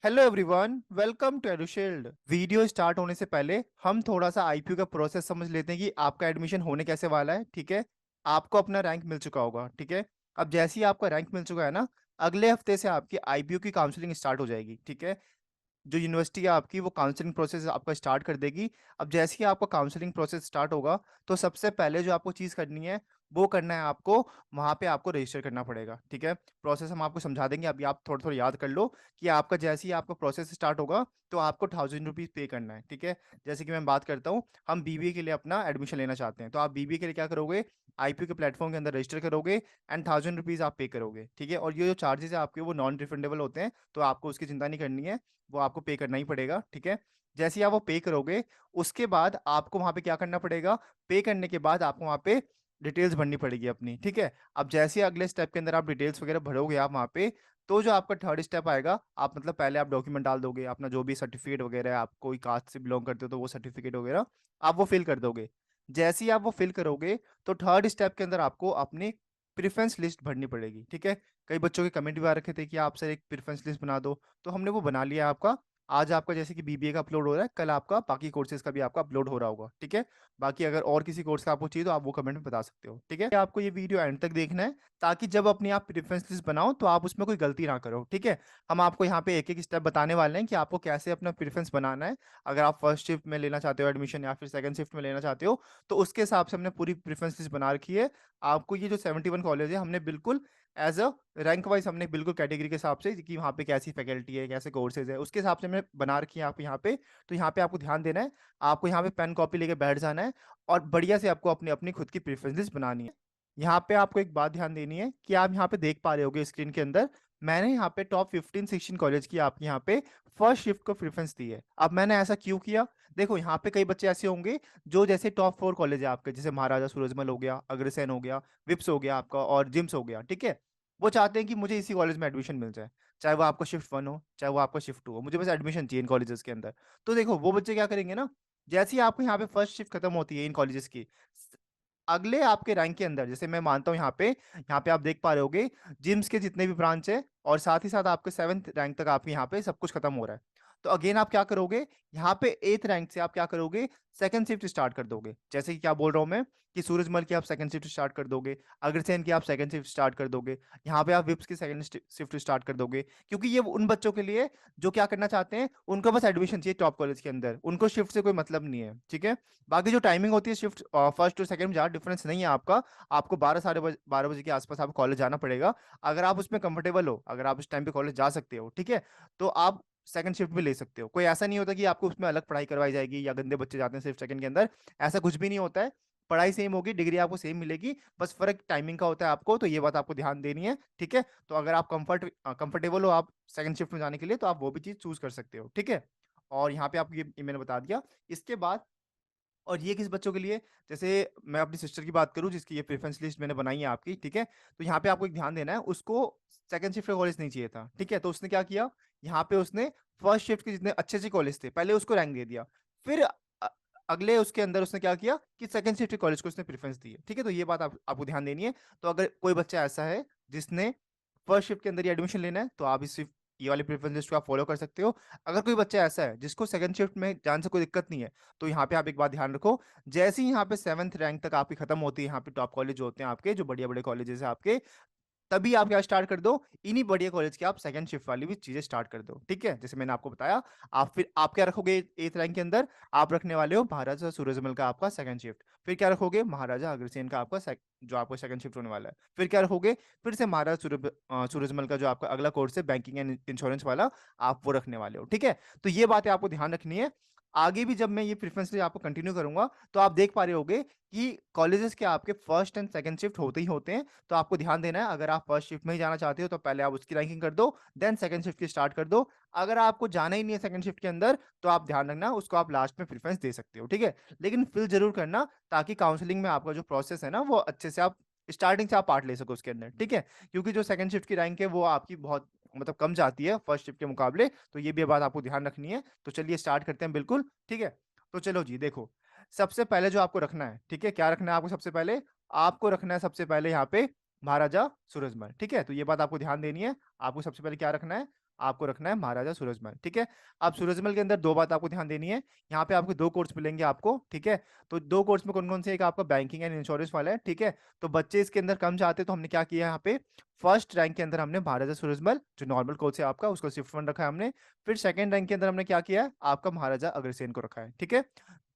Hello everyone, welcome to Edushield. Video start होने से पहले हम थोड़ा सा आईपीयू का प्रोसेस समझ लेते हैं कि आपका एडमिशन होने कैसे वाला है। ठीक है, आपको अपना रैंक मिल चुका होगा। ठीक है, अब जैसे ही आपका रैंक मिल चुका है ना, अगले हफ्ते से आपकी आईपीयू की काउंसलिंग स्टार्ट हो जाएगी। ठीक है, जो यूनिवर्सिटी है आपकी वो काउंसलिंग प्रोसेस आपका स्टार्ट कर देगी। अब जैसे ही आपका काउंसलिंग प्रोसेस स्टार्ट होगा तो सबसे पहले जो आपको चीज़ करनी है वो करना है आपको, वहाँ पे आपको रजिस्टर करना पड़ेगा। ठीक है, प्रोसेस हम आपको समझा देंगे, अभी आप थोड़ा थोड़ा याद कर लो कि आपका जैसे ही आपका प्रोसेस स्टार्ट होगा तो आपको 1000 रुपीज़ पे करना है। ठीक है, जैसे कि मैं बात करता हूँ, हम बीबीए के लिए अपना एडमिशन लेना चाहते हैं, तो आप बीबीए के लिए क्या करोगे, आईपीयू के प्लेटफॉर्म के अंदर रजिस्टर करोगे एंड 1000 रुपीज़ आप पे करोगे। ठीक है, और ये जो चार्जेस है आपके वो नॉन रिफंडेबल होते हैं, तो आपको उसकी चिंता नहीं करनी है, वो आपको पे करना ही पड़ेगा। ठीक है, जैसे ही आप वो पे करोगे उसके बाद आपको वहाँ पे क्या करना पड़ेगा, पे करने के बाद आपको वहाँ पे डिटेल्स भरनी पड़ेगी अपनी। ठीक है, अब जैसे ही अगले स्टेप के अंदर आप डिटेल्स वगैरह भरोगे आप वहाँ पे, तो जो आपका थर्ड स्टेप आएगा, आप मतलब पहले आप डॉक्यूमेंट डाल दोगे अपना, जो भी सर्टिफिकेट वगैरह है, आप कोई कास्ट से बिलोंग करते हो तो वो सर्टिफिकेट वगैरह आप वो फिल कर दोगे। जैसे ही आप वो फिल करोगे तो थर्ड स्टेप के अंदर आपको अपनी प्रेफरेंस लिस्ट भरनी पड़ेगी। ठीक है, कई बच्चों के कमेंट भी आ रखे थे कि आप सर एक प्रेफरेंस लिस्ट बना दो, तो हमने वो बना लिया है आपका। आज आपका जैसे कि बीबीए का अपलोड हो रहा है, कल आपका बाकी कोर्सेज का भी आपका अपलोड हो रहा होगा। ठीक है, बाकी अगर और किसी कोर्स का आपको चाहिए तो आप वो कमेंट में बता सकते हो। ठीक है, आपको ये वीडियो एंड तक देखना है ताकि जब अपनी आप प्रेफरेंस लिस्ट बनाओ तो आप उसमें कोई गलती ना करो। ठीक है, हम आपको यहाँ पे एक एक स्टेप बताने वाले हैं कि आपको कैसे अपना प्रेफरेंस बनाना है। अगर आप फर्स्ट शिफ्ट में लेना चाहते हो एडमिशन या फिर सेकंड शिफ्ट में लेना चाहते हो, तो उसके हिसाब से हमने पूरी प्रेफरेंस लिस्ट बना रखी है। आपको ये जो 71 कॉलेज है हमने बिल्कुल एज अ रैंक वाइज हमने बिल्कुल कैटेगरी के हिसाब से कि वहाँ पे कैसी फैकल्टी है, कैसे कोर्सेज है, उसके हिसाब से हमने बना रखी है आप यहाँ पे। तो यहाँ पे आपको ध्यान देना है, आपको यहाँ पे पेन कॉपी लेके बैठ जाना है और बढ़िया से आपको अपनी अपनी खुद की प्रेफरेंस लिस्ट बनानी है। यहाँ पे आपको एक बात ध्यान देनी है कि आप यहाँ पे देख पा रहे होगे स्क्रीन के अंदर, मैंने यहाँ पे टॉप 15-16 कॉलेज की आपके यहाँ पे फर्स्ट शिफ्ट को प्रेफरेंस दी है। अब मैंने ऐसा क्यों किया, देखो यहाँ पे कई बच्चे ऐसे होंगे जो जैसे टॉप 4 कॉलेज है आपके, जैसे महाराजा सूरजमल हो गया, अग्रसेन हो गया, विप्स हो गया आपका और जिम्स हो गया। ठीक है, वो चाहते हैं कि मुझे इसी कॉलेज में एडमिशन मिल जाए, चाहे वो आपका शिफ्ट 1 हो, चाहे वो आपका शिफ्ट 2 हो, मुझे बस एडमिशन चाहिए इन कॉलेजेस के अंदर। तो देखो वो बच्चे क्या करेंगे ना, जैसे ही आपको यहाँ पे फर्स्ट शिफ्ट खत्म होती है इन कॉलेजेस की, अगले आपके रैंक के अंदर, जैसे मैं मानता हूँ यहाँ पे आप देख पा रहे होगे जिम्स के जितने भी ब्रांच है और साथ ही साथ आपके 7th रैंक तक आपके यहाँ पे सब कुछ खत्म हो रहा है। तो अगेन आप क्या करोगे, यहाँ पे 8th रैंक से आप क्या करोगे, सेकंड शिफ्ट स्टार्ट कर दोगे। जैसे कि क्या बोल रहा हूँ मैं, कि सूरजमल की आप सेकंड शिफ्ट स्टार्ट कर दोगे, अग्रसेन की आप सेकंड शिफ्ट स्टार्ट कर दोगे, यहाँ पे आप विप्स की सेकंड शिफ्ट स्टार्ट कर दोगे, क्योंकि ये उन बच्चों के लिए जो क्या करना चाहते हैं, उनको बस एडमिशन चाहिए टॉप कॉलेज के अंदर, उनको शिफ्ट से कोई मतलब नहीं है। ठीक है, बाकी जो टाइमिंग होती है शिफ्ट फर्स्ट और सेकंड में ज़्यादा डिफरेंस नहीं है आपका, आपको 12 साढ़े 12 बजे के आसपास आपको कॉलेज जाना पड़ेगा। अगर आप उसमें कंफर्टेबल हो, अगर आप उस टाइम पे कॉलेज जा सकते हो, ठीक है, तो आप सेकंड शिफ्ट भी ले सकते हो। कोई ऐसा नहीं होता कि आपको उसमें अलग पढ़ाई करवाई जाएगी या गंदे बच्चे जाते हैं सिर्फ सेकंड के अंदर, ऐसा कुछ भी नहीं होता है। पढ़ाई सेम होगी, डिग्री आपको सेम मिलेगी, बस फर्क टाइमिंग का होता है आपको, तो ये बात आपको ध्यान देनी है। ठीक है, तो अगर आप कंफर्टेबल हो आप सेकंड शिफ्ट में जाने के लिए, तो आप वो भी चीज़ चूज़ कर सकते हो। ठीक है, और यहाँ पे आपको ये मैंने बता दिया। इसके बाद, और ये किस बच्चों के लिए, जैसे मैं अपनी सिस्टर की बात करूँ जिसकी ये प्रेफ़रेंस लिस्ट मैंने बनाई है आपकी, ठीक है? तो यहाँ पे आपको एक ध्यान देना है, उसको सेकंड शिफ्ट का कॉलेज नहीं चाहिए था, ठीक है? तो उसने क्या किया, यहाँ पे उसने फर्स्ट शिफ्ट के जितने अच्छे-अच्छे कॉलेज थे, पहले उसको रैंक दे दिया। फिर अगले उसके अंदर उसने क्या किया कि सेकंड शिफ्ट के कॉलेज को उसने प्रेफ़रेंस दी है, ठीक है? तो ये बात आपको ध्यान देनी है। तो अगर कोई बच्चा ऐसा है जिसने फर्स्ट शिफ्ट के अंदर ही एडमिशन लेना है, तो आप इस शिफ्ट ये वाली प्रेफ़रेंस लिस्ट को आप फ़ॉलो कर सकते हो। अगर कोई बच्चा ऐसा है जिसको सेकंड शिफ्ट में जाने से कोई दिक्कत नहीं है, तो यहाँ पे आप एक बात ध्यान रखो, जैसे ही यहाँ पे 7th रैंक तक आपकी खत्म होती है, यहाँ पे टॉप कॉलेज जो होते हैं आपके, जो बढ़िया-बढ़िया कॉलेजेस हैं आपके, तभी आप क्या स्टार्ट कर दो, इन्हीं बढ़िया कॉलेज की आप सेकंड शिफ्ट वाली भी चीज़ें स्टार्ट कर दो, ठीक है? जैसे मैंने आपको बताया, आप फिर आप क्या रखोगे 8th रैंक के अंदर, आप रखने वाले हो महाराजा सूरजमल का आपका सेकंड शिफ्ट, फिर क्या रखोगे महाराजा अग्रसेन का आपका जो आपका सेकंड शिफ्ट होने वाला है, फिर क्या रखोगे, फिर से महाराजा सूरजमल का जो आपका अगला कोर्स है बैंकिंग एंड इंश्योरेंस वाला, आप वो रखने वाले हो, ठीक है? तो ये बातें आपको ध्यान रखनी है। आगे भी जब मैं ये प्रेफ़रेंस लिस्ट आपको कंटिन्यू करूँगा, तो आप देख पा रहे होगे कि कॉलेजेस के आपके फर्स्ट एंड सेकंड शिफ्ट होते ही होते हैं। तो आपको ध्यान देना है, अगर आप फर्स्ट शिफ्ट में ही जाना चाहते हो तो पहले आप उसकी रैंकिंग कर दो, देन सेकंड शिफ्ट की स्टार्ट कर दो। अगर आपको जाना ही नहीं है सेकंड शिफ्ट के अंदर, तो आप ध्यान रखना उसको आप लास्ट में प्रेफ़रेंस दे सकते हो, ठीक है? लेकिन फिल ज़रूर करना, ताकि काउंसलिंग में आपका जो प्रोसेस है ना, वो अच्छे से आप स्टार्टिंग से आप पार्ट ले सको उसके अंदर, ठीक है? क्योंकि जो सेकंड शिफ्ट की रैंक है वो आपकी बहुत मतलब कम जाती है फर्स्ट शिफ्ट के मुकाबले, तो ये भी बात आपको ध्यान रखनी है। तो चलिए स्टार्ट करते हैं बिल्कुल, ठीक है? तो चलो जी देखो, सबसे पहले जो आपको रखना है, ठीक है? क्या रखना है आपको सबसे पहले? आपको रखना है सबसे पहले यहाँ पे महाराजा सूरजमल, ठीक है? तो ये बात आपको ध्यान देनी है। आपको सबसे पहले क्या रखना है? आपको रखना है महाराजा सूरजमल, ठीक है। अब सूरजमल के अंदर दो बात आपको ध्यान देनी है, यहाँ पे आपको दो कोर्स मिलेंगे आपको, ठीक है। तो दो कोर्स में कौन कौन से, एक आपका बैंकिंग एंड इंश्योरेंस वाला है, ठीक है। तो बच्चे इसके अंदर कम चाहते तो हमने क्या किया यहाँ पे, फर्स्ट रैंक के अंदर हमने महाराजा सूरजमल जो नॉर्मल कोर्स है आपका उसको शिफ्ट वन रखा है हमने। फिर सेकंड रैंक के अंदर हमने क्या किया है, आपका महाराजा अग्रसेन को रखा है, ठीक है।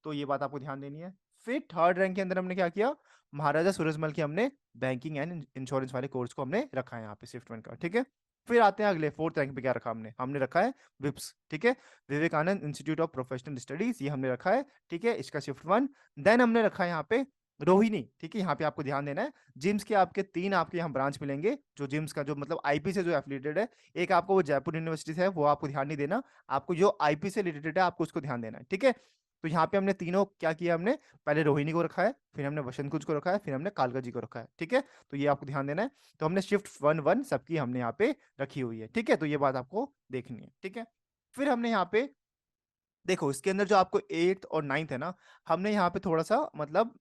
तो ये बात आपको ध्यान देनी है। फिर थर्ड रैंक के अंदर हमने क्या किया, महाराजा सूरजमल की हमने बैंकिंग एंड इंश्योरेंस वाले कोर्स को हमने रखा है यहाँ पे शिफ्ट वन का, ठीक है। फिर आते हैं अगले फोर्थ रैंक पे, क्या रखा हमने, हमने रखा है विप्स, ठीक है, Vivekananda Institute of Professional Studies, ये हमने रखा है, ठीक है, इसका शिफ्ट वन। देन हमने रखा है यहाँ पे रोहिणी, ठीक है, यहाँ पे आपको ध्यान देना है, जिम्स के आपके तीन आपके यहाँ ब्रांच मिलेंगे, जो जिम्स का जो मतलब आईपी से जो एफिलिएटेड है, एक आपको वो जयपुर यूनिवर्सिटी से है, वो आपको ध्यान नहीं देना, आपको जो आईपी से रिलेटेड है आपको उसको ध्यान देना है, ठीक है। तो यहाँ पे हमने तीनों क्या किया, हमने पहले रोहिणी को रखा है, फिर हमने वसंत कुंज को रखा है, फिर हमने कालका जी को रखा है, ठीक है। तो ये आपको ध्यान देना है। तो हमने शिफ्ट वन वन सबकी हमने यहाँ पे रखी हुई है, ठीक है। तो ये बात आपको देखनी है, ठीक है। फिर हमने यहाँ पे देखो इसके अंदर जो आपको एट्थ और नाइन्थ है ना, हमने यहाँ पे थोड़ा सा मतलब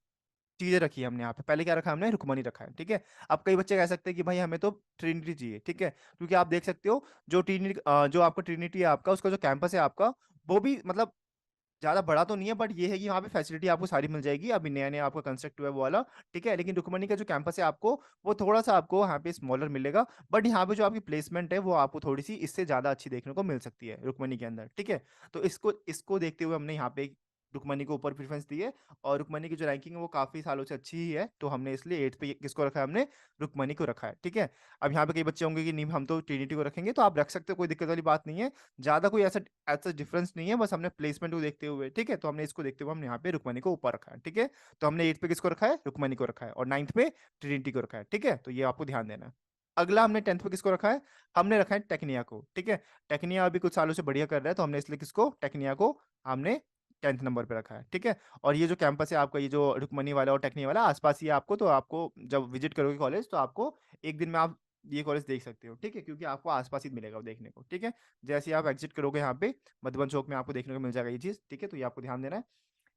चीजें रखी है हमने यहाँ पे। पहले क्या रखा है, हमने रुक्मणी रखा है, ठीक है। अब कई बच्चे कह सकते हैं कि भाई हमें तो ट्रिनिटी चाहिए, ठीक है, क्योंकि आप देख सकते हो जो ट्रिनिटी जो आपका ट्रिनिटी है आपका, उसका जो कैंपस है आपका, वो भी मतलब ज्यादा बड़ा तो नहीं है, बट ये है कि यहाँ पे फैसिलिटी आपको सारी मिल जाएगी, अभी नया नया आपका कंस्ट्रक्ट हुआ है वो वाला, ठीक है। लेकिन रुक्मणी का जो कैंपस है आपको, वो थोड़ा सा आपको यहाँ पे स्मॉलर मिलेगा, बट यहाँ पे जो आपकी प्लेसमेंट है वो आपको थोड़ी सी इससे ज्यादा अच्छी देखने को मिल सकती है रुक्मणी के अंदर, ठीक है। तो इसको इसको देखते हुए हमने यहाँ पे रुक्मणी को ऊपर प्रेफरेंस दी है, और रुक्मणी की जो रैंकिंग है वो काफी सालों से अच्छी ही है, तो हमने इसलिए एट पे किसको रखा है, हमने रुक्मणी को रखा है, ठीक है। अब यहाँ पे कई बच्चे होंगे कि नहीं हम तो ट्रिनिटी को रखेंगे, तो आप रख सकते हो, कोई दिक्कत वाली बात नहीं है, ज्यादा कोई ऐसा ऐसा डिफरेंस नहीं है, बस हमने प्लेसमेंट को देखते हुए, ठीक है। तो हमने इसको देखते हुए हमने यहाँ पे रुक्मणी को ऊपर रखा है, ठीक है। तो हमने एट पे किसको रखा है, रुक्मणी को रखा है, और नाइन्थ पे ट्रिनिटी को रखा है, ठीक है। तो ये आपको ध्यान देना है। अगला हमने टेंथ पे किसको रखा है, हमने रखा है टेक्निया को, ठीक है। टेक्निया अभी कुछ सालों से बढ़िया कर रहा है, तो हमने इसलिए किसको, टेक्निया को हमने 10th नंबर पे रखा है, ठीक है। और ये जो कैंपस है आपका, ये जो रुक्मणी वाला और टेक्निया वाला आसपास ही है आपको, तो आपको जब विजिट करोगे कॉलेज, तो आपको एक दिन में आप ये कॉलेज देख सकते हो, ठीक है, क्योंकि आपको आसपास ही मिलेगा वो देखने को, ठीक है। जैसे ही आप एग्जिट करोगे यहाँ पे मधुबन चौक में आपको देखने को मिल जाएगा ये चीज, ठीक है। तो ये आपको ध्यान देना है।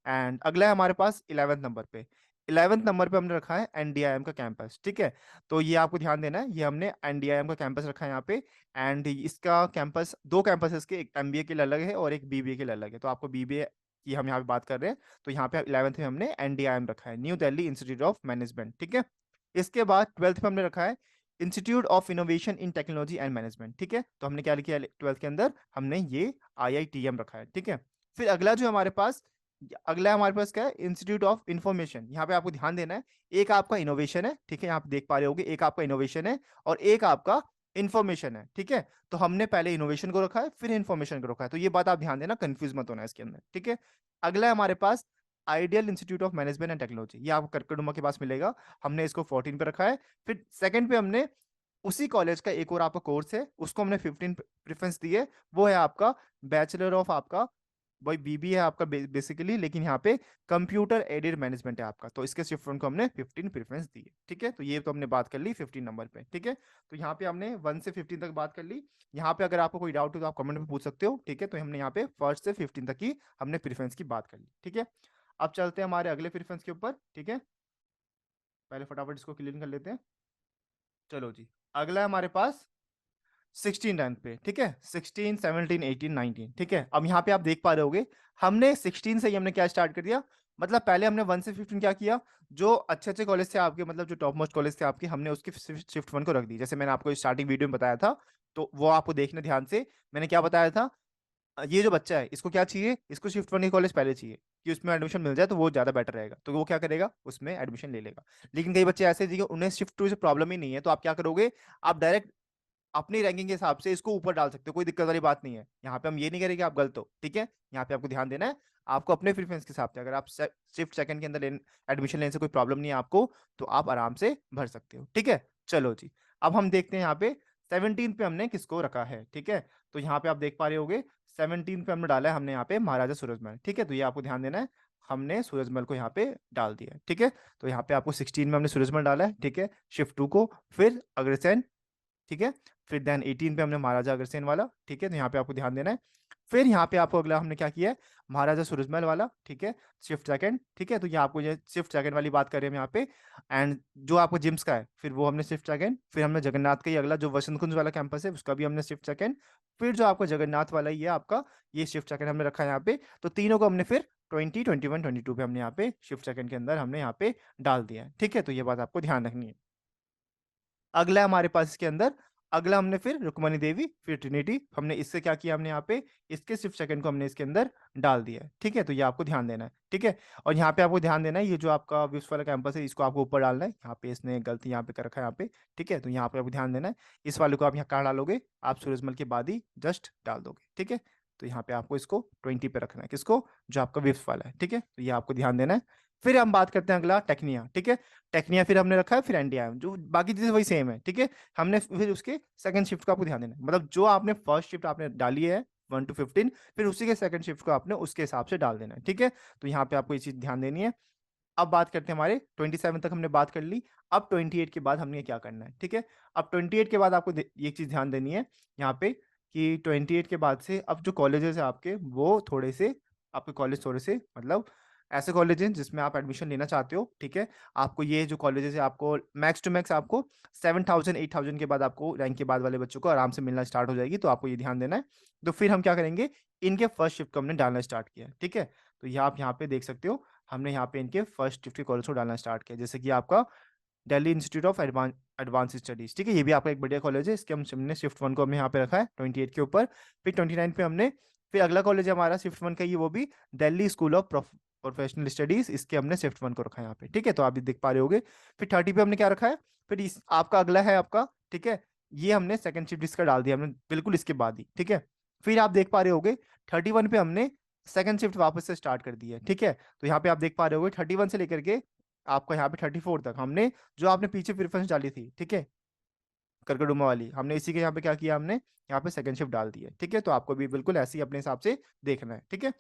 एंड अगला है हमारे पास 11th नंबर पे, 11th नंबर पे हमने रखा है एनडीआईएम का कैंपस, ठीक है। तो ये आपको ध्यान देना है, ये हमने एनडीआईएम का कैंपस रखा है यहाँ पे। एंड इसका कैंपस, दो कैंपस है इसके, एक एमबीए के लिए अलग है और एक बीबीए के लिए अलग है, तो आपको बीबीए की हम यहाँ पे बात कर रहे हैं, तो यहाँ पे 11th में हमने एनडीआईएम रखा है, new Delhi institute of management, ठीक है। इसके बाद 12th में हमने रखा है institute of innovation in technology and management, ठीक है। तो हमने क्या लिखा है 12th के अंदर, हमने ये आईआईटीएम रखा है, ठीक है। फिर अगला जो हमारे पास, अगला हमारे पास क्या है, इंस्टीट्यूट ऑफ इंफॉर्मेशन, यहाँ पे आपको ध्यान देना है, एक आपका इनोवेशन है, ठीक है, यहाँ पे देख पा रहे होगे, एक आपका इनोवेशन है और एक आपका इंफॉर्मेशन है, ठीक है। तो हमने पहले इनोवेशन को रखा है, फिर इंफॉर्मेशन को रखा है, तो ये बात आप ध्यान देना, कंफ्यूज मत होना इसके अंदर, ठीक है। अगला है हमारे पास ideal institute of management and technology, ये आपको करकड़ुमा के पास मिलेगा, हमने इसको 14 पे रखा है। फिर सेकंड पे हमने उसी कॉलेज का एक और आपका कोर्स है, उसको हमने 15 प्रेफरेंस दी है, वो है आपका बैचलर ऑफ आपका, वही बीबी है आपका बेसिकली, लेकिन यहाँ पे कंप्यूटर एडेड मैनेजमेंट है आपका, तो इसके शिफ्ट को हमने 15 प्रेफरेंस दी है, ठीक है। तो ये तो हमने बात कर ली 15 नंबर पे, ठीक है। तो यहाँ पे हमने 1 से 15 तक बात कर ली। यहाँ पे अगर आपको कोई डाउट हो तो आप कमेंट में पूछ सकते हो, ठीक है। तो हमने यहाँ पे फर्स्ट से 15 तक की हमने प्रेफरेंस की बात कर ली, ठीक है। अब चलते हैं हमारे अगले प्रेफरेंस के ऊपर, ठीक है। पहले फटाफट इसको क्लियर कर लेते हैं। चलो जी, अगला है हमारे पास 16 रैंक पे, ठीक है, 16 17 18 19, ठीक है। अब यहाँ पे आप देख पा रहे होगे, हमने 16 से ही हमने क्या स्टार्ट कर दिया, मतलब पहले हमने 1 से 15 क्या किया, जो अच्छे अच्छे कॉलेज थे आपके, मतलब जो टॉप मोस्ट कॉलेज थे आपके, हमने उसकी शिफ्ट वन को रख दी, जैसे मैंने आपको स्टार्टिंग वीडियो में बताया था, तो वो आपको देखना ध्यान से। मैंने क्या बताया था, ये जो बच्चा है इसको क्या चाहिए, इसको शिफ्ट वन कॉलेज पहले चाहिए कि उसमें एडमिशन मिल जाए, तो वो ज्यादा बेटर रहेगा, तो वो क्या करेगा, उसमें एडमिशन ले लेगा। लेकिन कई बच्चे ऐसे हैं उन्हें शिफ्ट टू से प्रॉब्लम ही नहीं है, तो आप क्या करोगे, आप डायरेक्ट अपनी रैंकिंग के हिसाब से इसको ऊपर डाल सकते हो, कोई दिक्कत वाली बात नहीं है। यहाँ पे हम ये नहीं करेंगे आप गलत हो, ठीक है। यहाँ पे आपको ध्यान देना है, आपको अपने प्रेफरेंस के हिसाब से, अगर आप शिफ्ट सेकंड के अंदर एडमिशन लेने से कोई प्रॉब्लम नहीं है आपको, तो आप आराम से भर सकते हो, ठीक है। चलो जी, अब हम देखते हैं यहाँ पे 17 पे हमने किसको रखा है, ठीक है। तो यहाँ पे आप देख पा रहे होगे 17 पे हमने डाला है, हमने यहाँ पे महाराजा सूरजमल, ठीक है। तो ये आपको ध्यान देना है, हमने सूरजमल को यहाँ पे डाल दिया है, ठीक है। तो यहाँ पे आपको 16 में हमने सूरजमल डाला है, ठीक है, शिफ्ट टू को, फिर अग्रसेन, ठीक है। फिर देन 18 पे हमने महाराजा अग्रसेन वाला, ठीक है। तो यहाँ पे आपको ध्यान देना है। फिर यहाँ पे आपको अगला हमने क्या किया है, महाराजा सूरजमल वाला, ठीक है, शिफ्ट सेकंड, ठीक है, तो ये आपको ये शिफ्ट सेकंड वाली बात कर रहे हैं हम यहाँ पे। एंड जो आपको जिम्स का है फिर वो हमने शिफ्ट सेकंड, फिर हमने जगन्नाथ का ही अगला जो वसंत कुंज वाला कैंपस है उसका भी हमने शिफ्ट सेकंड, फिर जो आपका जगन्नाथ वाला ही है आपका ये शिफ्ट सेकंड हमने रखा है यहाँ पे। तो तीनों को हमने फिर 20, 21, 22 पे हमने यहाँ पे शिफ्ट सेकंड के अंदर हमने यहाँ पे डाल दिया है, ठीक है, तो ये बात आपको ध्यान रखनी है। अगला हमारे पास इसके अंदर, अगला हमने फिर रुक्मणी देवी, फिर ट्रिनिटी, हमने इससे क्या किया, हमने यहाँ पे इसके शिफ्ट सेकंड को हमने इसके अंदर डाल दिया है, ठीक है, तो ये आपको ध्यान देना है, ठीक है। और यहाँ पे आपको ध्यान देना है, ये जो आपका विप्स वाला कैंपस है इसको आपको ऊपर डालना है, यहाँ पे इसने गलती यहाँ पे कर रखा है यहाँ पे, ठीक है, तो यहाँ पे आपको ध्यान देना है, इस वाले को आप यहाँ कहाँ डालोगे, आप सूरजमल के बाद ही जस्ट डाल दोगे, ठीक है। तो यहाँ पे आपको इसको 20 पे रखना है, किसको, जो आपका विप्स वाला है, ठीक है, तो ये आपको ध्यान देना है। फिर हम बात करते हैं अगला टेक्निया, ठीक है, टेक्निया फिर हमने रखा है, फिर एनडीआईएम, जो बाकी चीजें वही सेम है, ठीक है। हमने फिर उसके सेकंड शिफ्ट का आपको ध्यान देना है, मतलब जो आपने फर्स्ट शिफ्ट आपने डाली है 1 to 15, फिर उसी के सेकंड शिफ्ट को आपने उसके हिसाब से डाल देना है, ठीक है। तो यहाँ पे आपको ये चीज ध्यान देनी है। अब बात करते हैं हमारे 27 तक हमने बात कर ली। अब 28 के बाद हमने क्या करना है, ठीक है। अब 28 के बाद आपको ये चीज ध्यान देनी है यहाँ पे कि 28 के बाद से अब जो कॉलेजेस है आपके वो थोड़े से, आपके कॉलेज थोड़े से मतलब ऐसे कॉलेज हैं जिसमें आप एडमिशन लेना चाहते हो, ठीक है। आपको ये जो कॉलेजेस है आपको मैक्स टू मैक्स आपको 7,000 8,000 के बाद आपको रैंक के बाद वाले बच्चों को आराम से मिलना स्टार्ट हो जाएगी, तो आपको ये ध्यान देना है। तो फिर हम क्या करेंगे, इनके फर्स्ट शिफ्ट को हमने डालना स्टार्ट किया है, ठीक है। तो ये आप यहाँ पे देख सकते हो, हमने यहाँ पे इनके फर्स्ट शिफ्ट के कॉलेज को डालना स्टार्ट किया, जैसे कि आपका Delhi institute of advance studies, ठीक है, ये भी आपका एक बढ़िया कॉलेज है। इसके हमने शिफ्ट 1 को हमने यहाँ पे रखा है 28 के ऊपर। फिर 29 पे हमने, फिर अगला कॉलेज है हमारा शिफ्ट 1 का ही, वो भी Delhi school of Professional studies, इसके हमने शिफ्ट 1 को रखा है यहाँ पे, ठीक है, तो आप भी देख पा रहे होगे। फिर 30 पे हमने क्या रखा है, फिर इस आपका अगला है आपका, ठीक है, ये हमने सेकंड शिफ्ट इसका डाल दिया हमने बिल्कुल इसके बाद ही, ठीक है। फिर आप देख पा रहे होगे 31 पे हमने सेकंड शिफ्ट वापस से स्टार्ट कर दी है, ठीक है। तो यहाँ पे आप देख पा रहे होगे 31 से लेकर के आपका यहाँ पे 34 तक हमने जो आपने पीछे प्रेफरेंस डाली थी, ठीक है, करकड़ुमा वाली, हमने इसी के यहाँ पे क्या किया, हमने यहाँ पे सेकंड शिफ्ट डाल दी है, ठीक है। तो आपको भी बिल्कुल ऐसे ही अपने हिसाब से देखना है, ठीक है।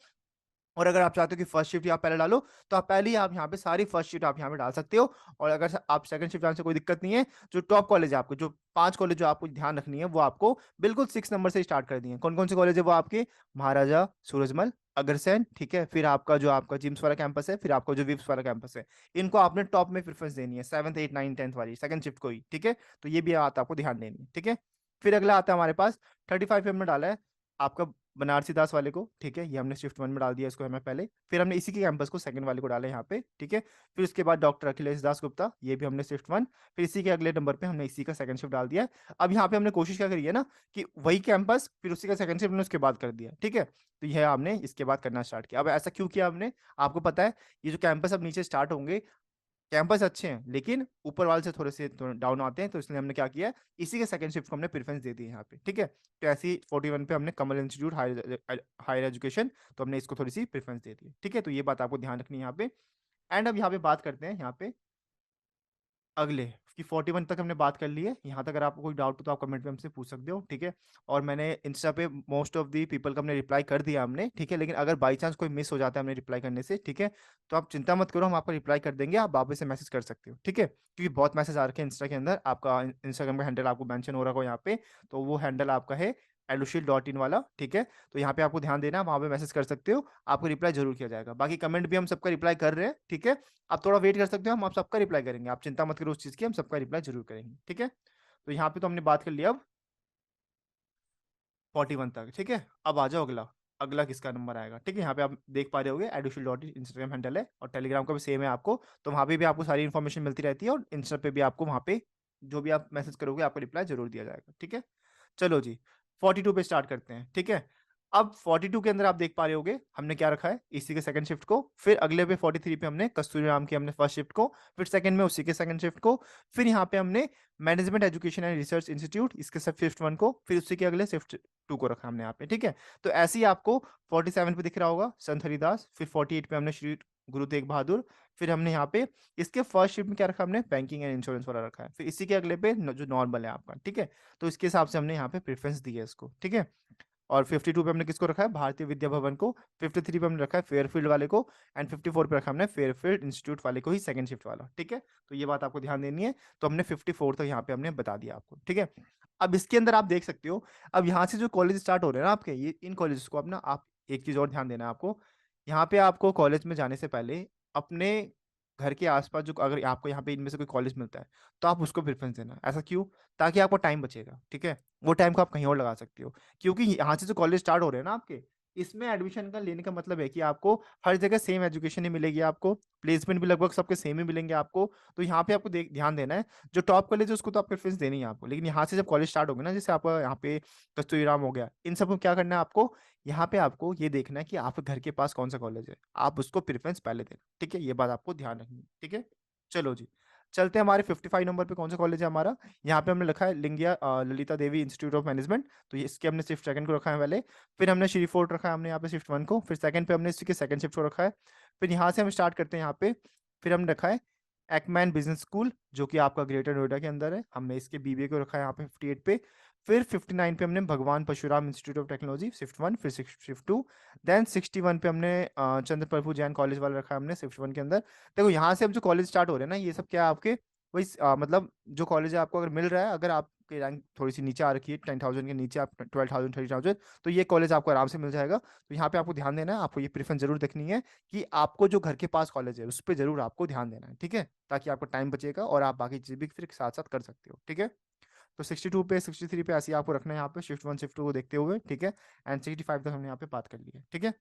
और अगर आप चाहते हो कि फर्स्ट शिफ्ट आप पहले डालो, तो आप पहले ही आप यहाँ पे सारी फर्स्ट शिफ्ट आप यहाँ पे डाल सकते हो। और अगर आप सेकंड शिफ्ट डालने से कोई दिक्कत नहीं है, जो टॉप कॉलेज है आपको, जो 5 कॉलेज जो आपको ध्यान रखनी है, वो आपको बिल्कुल 6 नंबर से स्टार्ट कर दिए। कौन कौन से कॉलेज है वो आपके, महाराजा सूरजमल, अग्रसेन, ठीक है, फिर आपका जो आपका जिम्स वाला कैंपस है, फिर आपका जो विप्स वाला कैंपस है, इनको आपने टॉप में प्रेफरेंस देनी है, 7th 8 9 10th वाली सेकंड शिफ्ट को ही, ठीक है। तो ये भी बात आपको ध्यान देनी है, ठीक है। फिर अगला आता है हमारे पास 35 पे हमने डाला है आपका बनारसी दास वाले को, ठीक है, ये हमने शिफ्ट 1 में डाल दिया इसको हमें पहले। फिर हमने इसी के कैंपस को सेकंड वाले को डाला यहाँ पे, ठीक है। फिर उसके बाद डॉक्टर अखिलेश दास गुप्ता, ये भी हमने शिफ्ट 1, फिर इसी के अगले नंबर पे हमने इसी का सेकंड शिफ्ट डाल दिया। अब यहाँ पे हमने कोशिश क्या करी है ना, कि वही कैंपस फिर उसी का सेकंड शिफ्ट हमने उसके बाद कर दिया, ठीक है। तो यह हमने इसके बाद करना स्टार्ट किया। अब ऐसा क्यों किया हमने, आपको पता है, ये जो कैंपस अब नीचे स्टार्ट होंगे, कैंपस अच्छे हैं लेकिन ऊपर वाले से थोड़े से डाउन आते हैं, तो इसलिए हमने क्या किया है, इसी के सेकंड शिफ्ट को हमने प्रेफरेंस दे दी है यहाँ पे, ठीक है। तो ऐसे ही 41 पे हमने कमल इंस्टीट्यूट हायर एजुकेशन, तो हमने इसको थोड़ी सी प्रेफरेंस दे दी, ठीक है। तो ये बात आपको ध्यान रखनी है यहाँ पे। एंड अब यहाँ पे बात करते हैं यहाँ पे अगले कि 41 तक हमने बात कर ली है। यहाँ तक अगर आपको कोई डाउट हो तो आप कमेंट पे हमसे पूछ सकते हो, ठीक है। और मैंने इंस्टा पे मोस्ट ऑफ दी पीपल का हमने रिप्लाई कर दिया हमने, ठीक है। लेकिन अगर बाई चांस कोई मिस हो जाता है हमने रिप्लाई करने से, ठीक है, तो आप चिंता मत करो, हम आपका रिप्लाई कर देंगे, आप वापस से मैसेज कर सकते हो, ठीक है। क्योंकि बहुत मैसेज आ रखे हैं इंस्टा के अंदर, आपका इंस्टाग्राम का हैंडल आपको मेंशन हो रहा हो यहाँ पे, तो वो हैंडल आपका है एडुशील.in वाला, ठीक है। तो यहाँ पे आपको ध्यान देना, वहाँ पे मैसेज कर सकते हो, आपको रिप्लाई जरूर किया जाएगा। बाकी कमेंट भी हम सबका रिप्लाई कर रहे हैं, ठीक है। आप थोड़ा वेट कर सकते हो, हम आप सबका रिप्लाई करेंगे, आप चिंता मत करो उस चीज़ की, हम सबका रिप्लाई जरूर करेंगे, ठीक है। तो यहाँ पे तो हमने बात कर लिया अब 41 तक, ठीक है। अब आ जाओ अगला, अगला किसका नंबर आएगा, ठीक है। यहाँ पे आप देख पा रहे होगे एडुशील.in इंस्टाग्राम हैंडल है, और टेलीग्राम का भी सेम है आपको, तो वहाँ पे भी आपको सारी इन्फॉर्मेशन मिलती रहती है, और इंस्टा पे भी आपको वहाँ पे जो भी आप मैसेज करोगे आपको रिप्लाई जरूर दिया जाएगा, ठीक है। चलो जी, 42 पे स्टार्ट करते हैं, ठीक है। अब 42 के अंदर आप देख पा रहे होगे हमने क्या रखा है, इसी के सेकंड शिफ्ट को, फिर अगले पे 43 पे हमने कस्तूरी राम की हमने फर्स्ट शिफ्ट को, फिर सेकंड में उसी के सेकंड शिफ्ट को, फिर यहाँ पे हमने management education and research institute इसके सब शिफ्ट 1 को, फिर उसी के अगले शिफ्ट 2 को रखा हमने यहाँ पे, ठीक है। तो ऐसे ही आपको 47 पे दिख रहा होगा संत हरिदास, फिर 48 पे हमने श्री गुरु तेग बहादुर, फिर हमने यहाँ पे इसके फर्स्ट शिफ्ट में क्या रखा हमने, बैंकिंग एंड इंश्योरेंस वाला रखा है, फिर इसी के अगले पे जो नॉर्मल है आपका, ठीक है। तो इसके हिसाब से हमने यहाँ पे प्रेफरेंस दी है इसको, ठीक है। और 52 पे हमने किसको रखा है, भारतीय विद्या भवन को, 53 पे हमने रखा है फेयरफील्ड वाले को, एंड 54 पे रखा हमने फेयरफील्ड इंस्टीट्यूट वाले को ही सेकंड शिफ्ट वाला, ठीक है। तो ये बात आपको ध्यान देनी है, तो हमने 54 तक यहाँ पे हमने बता दिया आपको, ठीक है। अब इसके अंदर आप देख सकते हो, अब यहाँ से जो कॉलेज स्टार्ट हो रहे हैं ना आपके, ये इन कॉलेजेस को अपना आप एक चीज़ और ध्यान देना है आपको, यहाँ पे आपको कॉलेज में जाने से पहले अपने घर के आस-पास जो अगर आपको यहाँ पे इनमें से कोई कॉलेज मिलता है, तो आप उसको प्रेफ़रेंस देना। ऐसा क्यों? ताकि आपका टाइम बचेगा, ठीक है? वो टाइम को आप कहीं और लगा सकते हो। क्योंकि यहाँ से जो कॉलेज स्टार्ट हो रहे हैं ना आपके, इसमें एडमिशन का लेने का मतलब है कि आपको हर जगह सेम एजुकेशन ही मिलेगी आपको, प्लेसमेंट भी लगभग सबके सेम ही मिलेंगे आपको। तो यहाँ पे आपको ध्यान देना है, जो टॉप कॉलेज है उसको तो आप प्रेफ़रेंस देनी है आपको। लेकिन यहाँ से जब कॉलेज स्टार्ट होंगे ना, जैसे आपका यहाँ पे कस्तूरीराम हो गया, इन सबको क्या करना है आपको, यहाँ पे आपको ये देखना है कि आपके घर के पास कौन-सा कॉलेज है। आप उसको प्रेफ़रेंस पहले देना, ठीक है? ये बात आपको ध्यान रखनी है, ठीक है? चलो जी, चलते हैं हमारे 55 नंबर पे कौन-सा कॉलेज है हमारा, यहाँ पे हमने लिखा है लिंगिया Lalita Devi institute of management, तो ये इसके हमने शिफ्ट सेकंड को रखा है पहले। फिर हमने श्री फोर्ट रखा है हमने यहाँ पे शिफ्ट 1 को, फिर सेकंड पे हमने इसी के सेकंड शिफ्ट को रखा है। फिर यहाँ से हम स्टार्ट करते हैं यहाँ पे, फिर हमने रखा है एक्मैन बिज़नेस स्कूल, जो कि आपका ग्रेटर नोएडा के अंदर है। हमने इसके बीबीए को रखा है यहाँ पे 58 पे। फिर 59 पे हमने Bhagwan Parshuram Institute of Technology shift 1, फिर शिफ्ट 2, देन 61 पे हमने चंद्र प्रभु जैन कॉलेज वाला रखा है हमने शिफ्ट 1 के अंदर। देखो यहाँ से अब जो कॉलेज स्टार्ट हो रहे हैं ना, ये सब क्या है आपके वही मतलब जो कॉलेज है आपको अगर मिल रहा है, अगर आपकी रैंक थोड़ी-सी नीचे आ रखी है 10,000 के नीचे आप 12,000 13,000 तो ये कॉलेज आपको आराम से मिल जाएगा। तो यहाँ पे आपको ध्यान देना है, आपको ये प्रेफ़रेंस ज़रूर देखनी है कि आपको जो घर के पास कॉलेज है, उस पे ज़रूर आपको ध्यान देना है, ठीक है? ताकि आपका टाइम बचेगा और आप बाकी चीज़ें भी फिर साथ-साथ कर सकते हो, ठीक है? तो 62 पे 63 पे ऐसे ही आपको रखना है यहाँ पे शिफ्ट 1, शिफ्ट 2 को देखते हुए, ठीक है? एंड 65 तक हमने यहाँ पे बात कर ली है, ठीक है?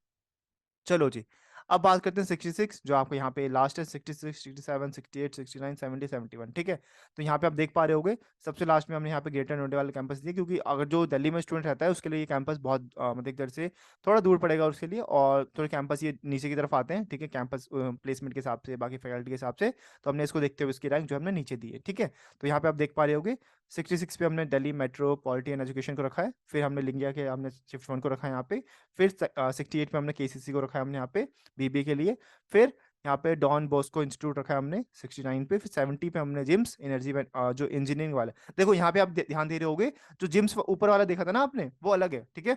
चलो जी। अब बात करते हैं 66 जो आपको यहाँ पे लास्ट है 66, 67, 68, 69, 70, 71 ठीक है? तो यहाँ पे आप देख पा रहे होंगे सबसे लास्ट में हमने यहाँ पे ग्रेटर नोएडा वाला कैंपस दिया क्योंकि अगर जो दिल्ली में स्टूडेंट रहता है उसके लिए ये कैंपस बहुत मतलब एक तरह से थोड़ा दूर पड़ेगा उसके लिए और थोड़े कैंपस ये नीचे की तरफ आते हैं, ठीक है? कैंपस प्लेसमेंट के हिसाब से, बाकी फैकल्टी के हिसाब से, तो हमने इसको देखते हुए इसकी रैंक जो हमने नीचे दी है, ठीक है? तो यहाँ पे आप देख पा रहे होंगे 66 पे हमने दिल्ली मेट्रोपॉलिटन एजुकेशन को रखा है, फिर हमने लिंगिया के हमने शिफ्ट 1 को रखा है यहाँ पे, फिर 68 पे हमने केसीसी को रखा है हमने यहाँ पे बीबीए के लिए, फिर यहाँ पे डॉन बॉस्को इंस्टीट्यूट रखा है हमने 69 पे, फिर 70 पे हमने जिम्स एनर्जी में जो इंजीनियरिंग वाला है। देखो यहाँ पे आप ध्यान दे रहे होगे, जो जिम्स ऊपर वाला देखा था ना आपने, वो अलग है, ठीक है?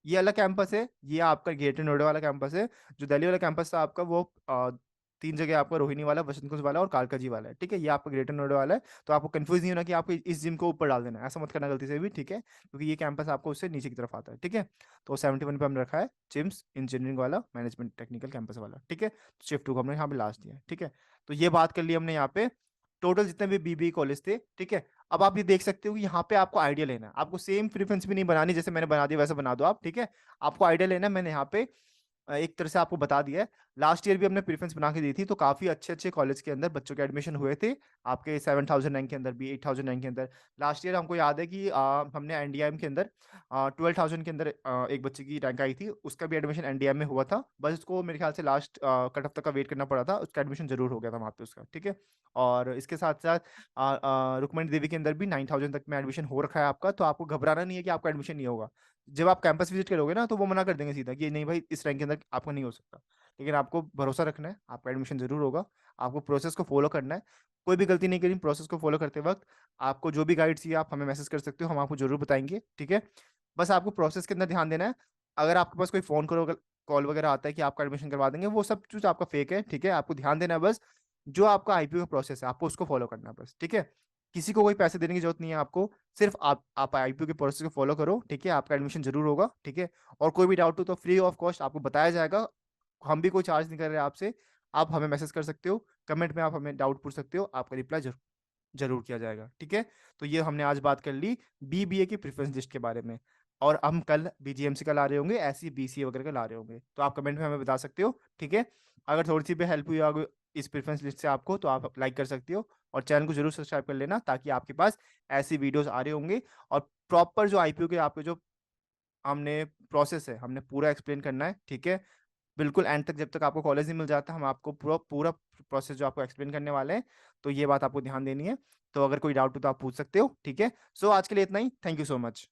ये अलग कैंपस है, ये आपका ग्रेटर नोएडा वाला कैंपस है, जो दिल्ली वाला कैंपस था आपका वो 3 जगह आपका रोहिणी वाला, वसंत कुंज वाला और कालकाजी वाला है, ठीक है? ये आपका ग्रेटर नोएडा वाला है, तो आपको कन्फ्यूज़ नहीं होना कि आपको इस जिम को ऊपर डाल देना है, ऐसा मत करना गलती से भी, ठीक है? क्योंकि ये कैंपस आपको उससे नीचे की तरफ आता है, ठीक है? तो 71 पे हमने रखा है जिम्स इंजीनियरिंग वाला, मैनेजमेंट टेक्निकल कैंपस वाला, ठीक है? शिफ्ट 2 को हमने यहाँ पे लास्ट दिया है, ठीक है? तो ये बात कर ली हमने यहाँ पे, टोटल जितने भी बीबीए कॉलेज थे, ठीक है? अब आप ये देख सकते हो कि यहाँ पे आपको आइडिया लेना है, आपको सेम प्रेफ़रेंस भी नहीं बनानी जैसे मैंने बना दिया वैसे बना दो आप, ठीक है? आपको आइडिया लेना है, मैंने यहाँ पे एक तरह से आपको बता दिया है। लास्ट ईयर भी हमने प्रेफ़रेंस बना के दी थी, तो काफ़ी अच्छे-अच्छे कॉलेज के अंदर बच्चों के एडमिशन हुए थे। आपके 7000 रैंक के अंदर भी, 8000 रैंक के अंदर। लास्ट ईयर हमको याद है कि हमने एनडीआईएम के अंदर 12,000 के अंदर एक बच्चे की रैंक आई थी, उसका भी एडमिशन एनडीआईएम में हुआ था। बस उसको मेरे ख्याल से लास्ट कट ऑफ तक का वेट करना पड़ा था, उसका एडमिशन ज़रूर हो गया था वहाँ पे उसका, ठीक है? और इसके साथ-साथ रुक्मिणी देवी के अंदर भी 9000 तक में एडमिशन हो रखा है आपका, तो आपको घबराना नहीं है कि आपका एडमिशन नहीं होगा। जब आप कैंपस विज़िट करोगे ना, तो वो मना कर देंगे सीधा कि नहीं भाई इस रैंक के अंदर आपका नहीं हो सकता। लेकिन आपको भरोसा रखना है, आपका एडमिशन ज़रूर होगा। आपको प्रोसेस को फ़ॉलो करना है। कोई भी गलती नहीं करनी प्रोसेस को फ़ॉलो करते वक़्त। आपको जो भी गाइड चाहिए आप हमें मैसेज कर सकते हो, हम आपको ज़रूर बताएँगे, ठीक है? बस आपको प्रोसेस के अंदर ध्यान देना है। अगर आपके पास कोई फ़ोन कॉल वगैरह आता है कि आपका एडमिशन करवा देंगे, वो सब चीज़ आपका फ़ेक है, ठीक है? आपको ध्यान देना है बस, जो आपका आईपीओ का प्रोसेस है, आपको उसको फ़ॉलो करना है बस, ठीक है? किसी को कोई पैसे देने की ज़रूरत नहीं है आपको। सिर्फ़ आप आईपीओ के प्रोसेस को फ़ॉलो करो, ठीक है? आपका एडमिशन ज़रूर होगा, ठीक है? और कोई भी डाउट हो तो फ्री ऑफ कॉस्ट आपको बताया जाएगा। हम भी कोई चार्ज नहीं कर रहे हैं आपसे। आप हमें मैसेज कर सकते हो, कमेंट में आप हमें डाउट पूछ सकते हो, आपका रिप्लाई ज़रूर किया जाएगा, ठीक है? तो ये हमने आज बात कर ली बीबीए की प्रेफ़रेंस लिस्ट के बारे में और हम कल बीजीएमसी का ला रहे होंगे, ऐसे ही बीसीए वगैरह का ला रहे होंगे। तो आप कमेंट में हमें बता सकते हो, ठीक है? अगर थोड़ी-सी भी हेल्प हुई आगे इस प्रेफ़रेंस लिस्ट से आपको तो आप लाइक कर सकते हो और चैनल को ज़रूर सब्सक्राइब कर लेना ताकि आपके पास ऐसी वीडियोज़ आ रहे होंगे और प्रॉपर जो आईपीओ के आपके जो हमने प्रोसेस है, हमने पूरा एक्सप्लेन करना है, ठीक है? बिल्कुल एंड तक जब तक आपको कॉलेज नहीं मिल जाता, हम आपको पूरा पूरा प्रोसेस जो आपको एक्सप्लेन करने वाले हैं, तो ये बात आपको ध्यान देनी है। तो अगर कोई डाउट हो तो आप पूछ सकते हो, ठीक है? सो आज के लिए इतना ही। Thank you so much.